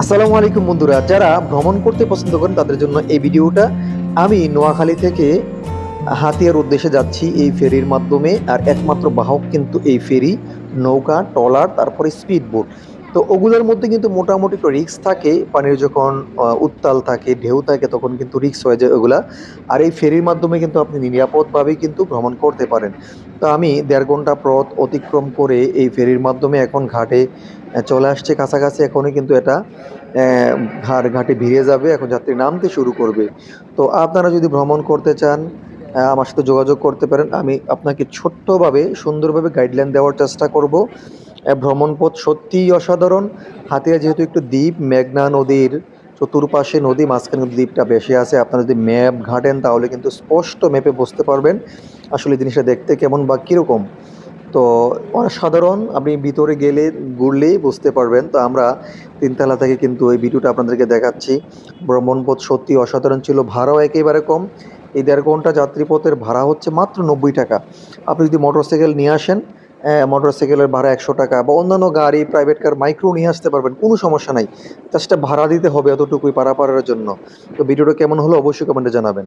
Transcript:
আসসালামু আলাইকুম বন্ধুরা, যারা ভ্রমণ করতে পছন্দ করেন তাদের জন্য এই ভিডিওটা। আমি নোয়াখালী থেকে হাতিয়ার উদ্দেশ্যে যাচ্ছি এই ফেরির মাধ্যমে। আর একমাত্র বাহক কিন্তু এই ফেরি, নৌকা, ট্রলার, তারপরে স্পিড বোট। তো ওগুলোর মধ্যে কিন্তু মোটামুটি একটু রিস্ক থাকে। পানির যখন উত্তাল থাকে, ঢেউ থাকে, তখন কিন্তু রিস্ক হয়ে যায় ওগুলা। আর এই ফেরির মাধ্যমে কিন্তু আপনি নিরাপদভাবেই কিন্তু ভ্রমণ করতে পারেন। তো আমি ১.৫ ঘন্টা পথ অতিক্রম করে এই ফেরির মাধ্যমে এখন ঘাটে চলে আসছে কাছাকাছি। এখনই কিন্তু এটা ঘাটে ভিড়ে যাবে, এখন যাত্রী নামতে শুরু করবে। তো আপনারা যদি ভ্রমণ করতে চান, আমার সাথে যোগাযোগ করতে পারেন। আমি আপনাকে ছোট্টভাবে সুন্দরভাবে গাইডলাইন দেওয়ার চেষ্টা করব। ভ্রমণ পথ সত্যিই অসাধারণ। হাতিয়া যেহেতু একটু দ্বীপ, মেঘনা নদীর চতুর্পাশে নদী, মাঝখানে কিন্তু দ্বীপটা বেশি আছে। আপনারা যদি ম্যাপ ঘাটেন তাহলে কিন্তু স্পষ্ট ম্যাপে বুঝতে পারবেন আসলে জিনিসটা দেখতে কেমন বা কীরকম। তো অসাধারণ, আপনি ভিতরে গেলে ঘুরলেই বুঝতে পারবেন। তো আমরা ৩ তলা থেকে কিন্তু এই ভিডিওটা আপনাদেরকে দেখাচ্ছি। ভ্রমণপথ সত্যি অসাধারণ ছিল, ভাড়াও একেবারে কম। এই ১.৫ ঘন্টা যাত্রীপথের ভাড়া হচ্ছে মাত্র ৯০ টাকা। আপনি যদি মোটরসাইকেল নিয়ে আসেন, মোটরসাইকেলের ভাড়া ১০০ টাকা, বা অন্যান্য গাড়ি, প্রাইভেট কার, মাইক্রো নিয়ে আসতে পারবেন, কোনো সমস্যা নাই। জাস্ট ভাড়া দিতে হবে এতটুকুই পারাপারের জন্য। তো ভিডিওটা কেমন হলো অবশ্যই কমেন্টে জানাবেন।